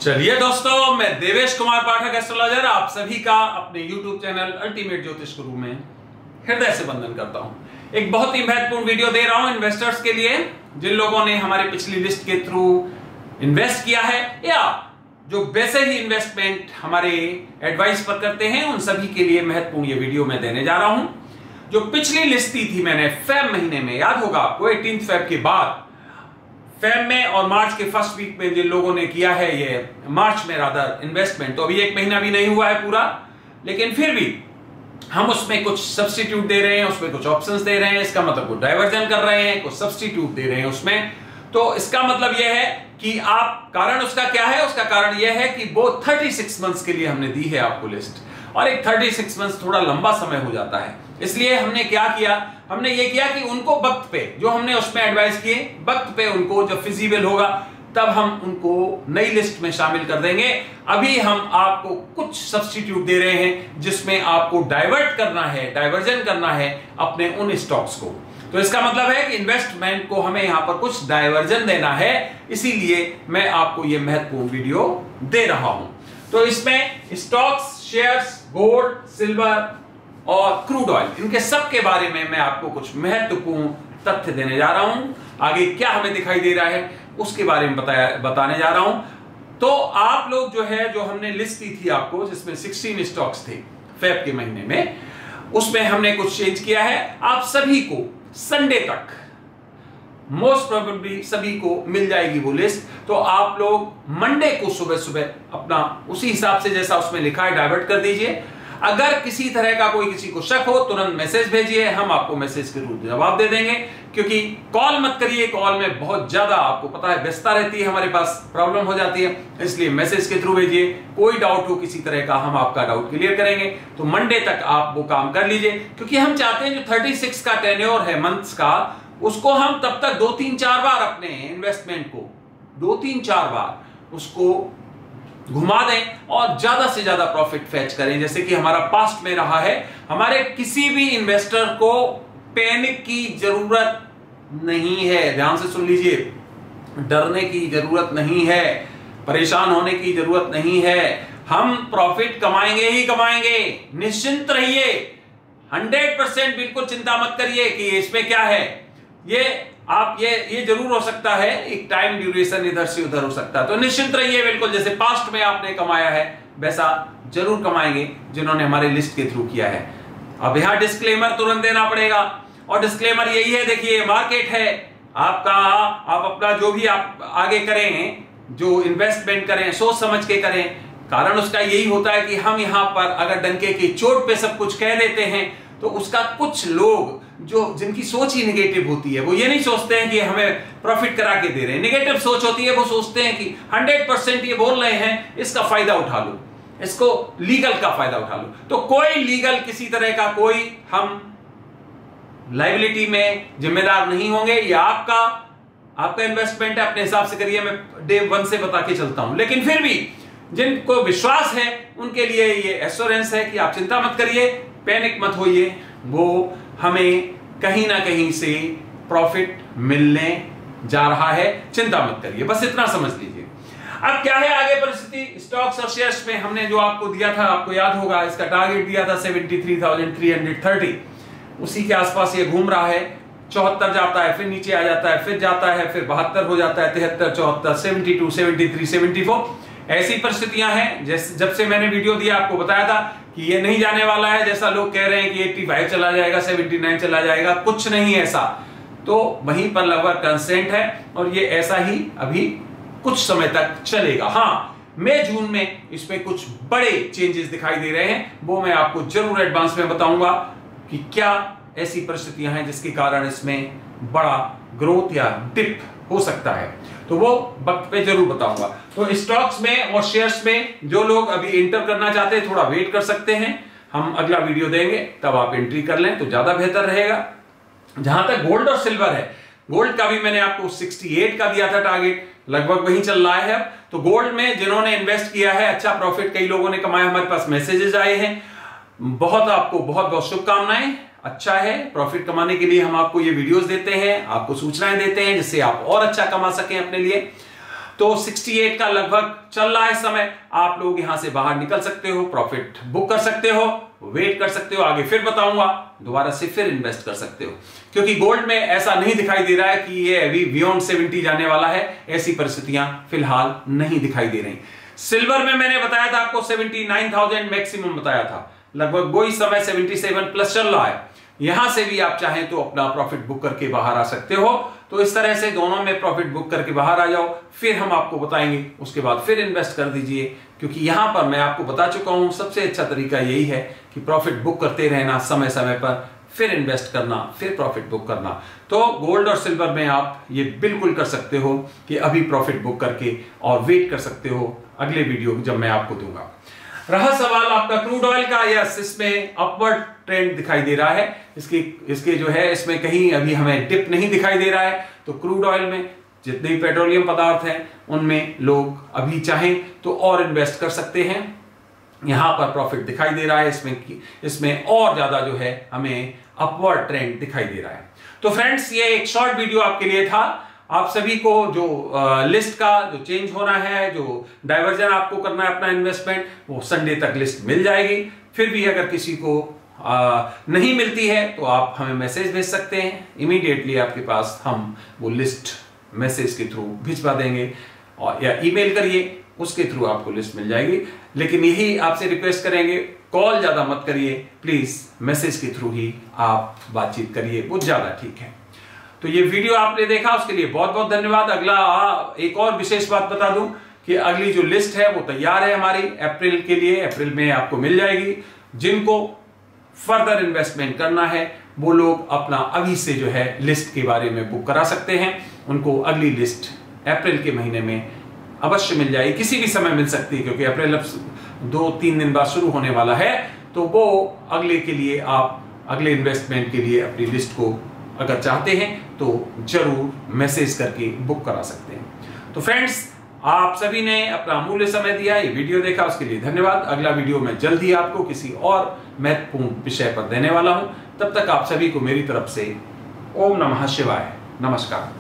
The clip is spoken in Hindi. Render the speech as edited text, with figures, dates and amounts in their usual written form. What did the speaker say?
चलिए दोस्तों, मैं देवेश कुमार पाठक एस्ट्रोलॉजर आप सभी का अपने YouTube चैनल अल्टीमेट ज्योतिष गुरु में हृदय से वंदन करता हूं। एक बहुत ही महत्वपूर्ण वीडियो दे रहा हूं इन्वेस्टर्स के लिए, जिन लोगों ने हमारे पिछली लिस्ट के थ्रू इन्वेस्ट किया है या जो वैसे ही इन्वेस्टमेंट हमारे एडवाइस पर करते हैं, उन सभी के लिए महत्वपूर्ण ये वीडियो मैं देने जा रहा हूं। जो पिछली लिस्ट दी थी मैंने फेब महीने में, याद होगा आपको 18 फेब के बाद, फेब में और मार्च के फर्स्ट वीक में जिन लोगों ने किया है ये मार्च में रादर इन्वेस्टमेंट, तो अभी एक महीना भी नहीं हुआ है पूरा, लेकिन फिर भी हम उसमें कुछ सब्स्टिट्यूट दे रहे हैं, उसमें कुछ ऑप्शंस दे रहे हैं। इसका मतलब कुछ डाइवर्जन कर रहे हैं, कुछ सब्स्टिट्यूट दे रहे हैं उसमें। तो इसका मतलब यह है कि आप, कारण उसका क्या है? उसका कारण यह है कि वो 36 मंथ्स के लिए हमने दी है आपको लिस्ट, और एक 36 मंथ्स थोड़ा लंबा समय हो जाता है। इसलिए हमने क्या किया, हमने ये किया कि उनको वक्त पे जो हमने उसमें एडवाइस किए, वक्त पे उनको जब फिजिबल होगा तब हम उनको नई लिस्ट में शामिल कर देंगे। अभी हम आपको कुछ सब्स्टिट्यूट दे रहे हैं जिसमें आपको डाइवर्ट करना है, डाइवर्जन करना है अपने उन स्टॉक्स को। तो इसका मतलब है कि इन्वेस्टमेंट को हमें यहां पर कुछ डाइवर्जन देना है, इसीलिए मैं आपको यह महत्वपूर्ण वीडियो दे रहा हूं। तो इसमें स्टॉक्स, शेयर्स, गोल्ड, सिल्वर और क्रूड ऑयल, इनके सब के बारे में मैं आपको कुछ महत्वपूर्ण तथ्य देने जा रहा हूं। आगे क्या हमें दिखाई दे रहा है उसके बारे में बताने जा रहा हूं। तो आप लोग जो है, जो हमने लिस्ट दी थी आपको, जिसमें 16 स्टॉक्स थे फेब के महीने में, उसमें हमने कुछ चेंज किया है। आप सभी को संडे तक मोस्ट प्रोबेबली सभी को मिल जाएगी वो लिस्ट। तो आप लोग मंडे को सुबह सुबह अपना उसी हिसाब से जैसा उसमें लिखा है डाइवर्ट कर दीजिए। अगर किसी तरह का कोई किसी को शक हो तुरंत मैसेज भेजिए, हम आपको मैसेज के थ्रू जवाब दे देंगे। क्योंकि कॉल मत करिए, कॉल में बहुत ज्यादा आपको पता है व्यस्तता रहती है, हमारे पास प्रॉब्लम हो जाती है, इसलिए मैसेज के थ्रू भेजिए। कोई डाउट हो किसी तरह का, हम आपका डाउट क्लियर करेंगे। तो मंडे तक आप वो काम कर लीजिए, क्योंकि हम चाहते हैं जो 36 का टेन्योर है मंथ्स का, उसको हम तब तक 2-3-4 बार अपने इन्वेस्टमेंट को 2-3-4 बार उसको घुमा दें और ज्यादा से ज्यादा प्रॉफिट फैच करें, जैसे कि हमारा पास्ट में रहा है। हमारे किसी भी इन्वेस्टर को पैनिक की जरूरत नहीं है, ध्यान से सुन लीजिए, डरने की जरूरत नहीं है, परेशान होने की जरूरत नहीं है। हम प्रॉफिट कमाएंगे ही कमाएंगे, निश्चिंत रहिए, 100% बिल्कुल चिंता मत करिए कि इसमें क्या है। ये जरूर हो सकता है एक टाइम ड्यूरेशन इधर से उधर हो सकता है, तो निश्चिंत रहिए बिल्कुल, जैसे पास्ट में आपने कमाया है वैसा जरूर कमाएंगे जिन्होंने हमारे लिस्ट के थ्रू किया है। अब यहां डिस्क्लेमर तुरंत देना पड़ेगा, और डिस्क्लेमर यही है, देखिए मार्केट है आपका, आप अपना जो भी आप आगे करें, जो इन्वेस्टमेंट करें, सोच समझ के करें। कारण उसका यही होता है कि हम यहां पर अगर डंके की चोट पे सब कुछ कह देते हैं, तो उसका कुछ लोग जो जिनकी सोच ही नेगेटिव होती है, वो ये नहीं सोचते हैं कि हमें प्रॉफिट करा के दे रहे हैं। नेगेटिव सोच होती है, वो सोचते हैं कि 100% ये बोल रहे हैं, इसका फायदा उठा लो, इसको लीगल का फायदा उठा लो। तो कोई लीगल किसी तरह का कोई हम लायबिलिटी में जिम्मेदार नहीं होंगे। ये आपका इन्वेस्टमेंट है, अपने हिसाब से करिए, मैं डे 1 से बता के चलता हूं। लेकिन फिर भी जिनको विश्वास है उनके लिए ये एश्योरेंस है कि आप चिंता मत करिए, पैनिक मत होइए, वो हमें कहीं ना कहीं से प्रॉफिट मिलने जा रहा है, चिंता मत करिए, बस इतना समझ लीजिए। अब क्या है आगे परिस्थिति, स्टॉक्स और शेयर्स में हमने जो आपको दिया था, आपको याद होगा, इसका टारगेट दिया था 73,330, उसी के आसपास ये घूम रहा है। 74 जाता है, फिर नीचे आ जाता है, फिर जाता है, फिर 72 हो जाता है, 73, 74, 72, 73, 74। ऐसी परिस्थितियां हैं। जब से मैंने वीडियो दिया आपको बताया था कि ये नहीं जाने वाला है, जैसा लोग कह रहे हैं कि 85 चला जाएगा, 79 चला जाएगा, कुछ नहीं ऐसा। तो वहीं पर लगभग कंस्टेंट है, और ये ऐसा ही अभी कुछ समय तक चलेगा। हाँ, मई जून में इसमें कुछ बड़े चेंजेस दिखाई दे रहे हैं, वो मैं आपको जरूर एडवांस में बताऊंगा कि क्या ऐसी परिस्थितियां हैं जिसके कारण इसमें बड़ा ग्रोथ या डिप हो सकता है, तो वो वक्त पे जरूर बताऊंगा। तो स्टॉक्स में और शेयर्स में जो लोग अभी एंटर करना चाहते हैं, थोड़ा वेट कर सकते हैं, हम अगला वीडियो देंगे तब आप एंट्री कर लें तो ज्यादा बेहतर रहेगा। जहां तक गोल्ड और सिल्वर है, गोल्ड का भी मैंने आपको 68 का दिया था टारगेट, लगभग वही चल रहा है अब। तो गोल्ड में जिन्होंने इन्वेस्ट किया है, अच्छा प्रॉफिट कई लोगों ने कमाया, हमारे पास मैसेजेस आए हैं, आपको बहुत बहुत शुभकामनाएं। अच्छा है, प्रॉफिट कमाने के लिए हम आपको ये वीडियोस देते हैं, आपको सूचनाएं देते हैं, जिससे आप और अच्छा कमा सकें अपने लिए। तो 68 का लगभग चल रहा है समय। आप लोग यहां से बाहर निकल सकते हो, प्रॉफिट बुक कर सकते हो, वेट कर सकते हो, आगे फिर बताऊंगा, दोबारा से फिर इन्वेस्ट कर सकते हो। क्योंकि गोल्ड में ऐसा नहीं दिखाई दे रहा है कि ये अभी बियॉन्ड 70 जाने वाला है, ऐसी परिस्थितियां फिलहाल नहीं दिखाई दे रही। सिल्वर में मैंने बताया था आपको 79,000 मैक्सिमम बताया था, लगभग वही समय 77 प्लस चल रहा है। यहां से भी आप चाहें तो अपना प्रॉफिट बुक करके बाहर आ सकते हो। तो इस तरह से दोनों में प्रॉफिट बुक करके बाहर आ जाओ, फिर हम आपको बताएंगे, उसके बाद फिर इन्वेस्ट कर दीजिए। क्योंकि यहां पर मैं आपको बता चुका हूं सबसे अच्छा तरीका यही है कि प्रॉफिट बुक करते रहना समय समय पर, फिर इन्वेस्ट करना, फिर प्रॉफिट बुक करना। तो गोल्ड और सिल्वर में आप ये बिल्कुल कर सकते हो कि अभी प्रॉफिट बुक करके और वेट कर सकते हो अगले वीडियो जब मैं आपको दूंगा। रहा सवाल आपका क्रूड ऑयल का, यस इसमें अपवर्ड ट्रेंड दिखाई दे रहा है। इसके जो है इसमें कहीं अभी हमें डिप नहीं दिखाई दे रहा है। तो क्रूड ऑयल में जितने भी पेट्रोलियम पदार्थ हैं उनमें लोग अभी चाहें तो और इन्वेस्ट कर सकते हैं। यहां पर प्रॉफिट दिखाई दे रहा है, इसमें और ज्यादा जो है हमें अपवर्ड ट्रेंड दिखाई दे रहा है। तो फ्रेंड्स ये एक शॉर्ट वीडियो आपके लिए था। आप सभी को जो लिस्ट का जो चेंज होना है, जो डाइवर्जन आपको करना है अपना इन्वेस्टमेंट, वो संडे तक लिस्ट मिल जाएगी। फिर भी अगर किसी को नहीं मिलती है तो आप हमें मैसेज भेज सकते हैं, इमीडिएटली आपके पास हम वो लिस्ट मैसेज के थ्रू भिजवा देंगे, और या ईमेल करिए, उसके थ्रू आपको लिस्ट मिल जाएगी। लेकिन यही आपसे रिक्वेस्ट करेंगे, कॉल ज्यादा मत करिए प्लीज, मैसेज के थ्रू ही आप बातचीत करिए, वो ज्यादा ठीक है। तो ये वीडियो आपने देखा उसके लिए बहुत बहुत धन्यवाद। अगला एक और विशेष बात बता दूं कि अगली जो लिस्ट है वो तैयार है हमारी अप्रैल के लिए, अप्रैल में आपको मिल जाएगी। जिनको फर्दर इन्वेस्टमेंट करना है वो लोग अपना अभी से जो है लिस्ट के बारे में बुक करा सकते हैं। उनको अगली लिस्ट अप्रैल के महीने में अवश्य मिल जाएगी, किसी भी समय मिल सकती है, क्योंकि अप्रैल अब 2-3 दिन बाद शुरू होने वाला है। तो वो अगले के लिए आप अगले इन्वेस्टमेंट के लिए अपनी लिस्ट को अगर चाहते हैं तो जरूर मैसेज करके बुक करा सकते हैं। तो फ्रेंड्स आप सभी ने अपना अमूल्य समय दिया, ये वीडियो देखा उसके लिए धन्यवाद। अगला वीडियो मैं जल्द ही आपको किसी और महत्वपूर्ण विषय पर देने वाला हूं। तब तक आप सभी को मेरी तरफ से ओम नमः शिवाय, नमस्कार।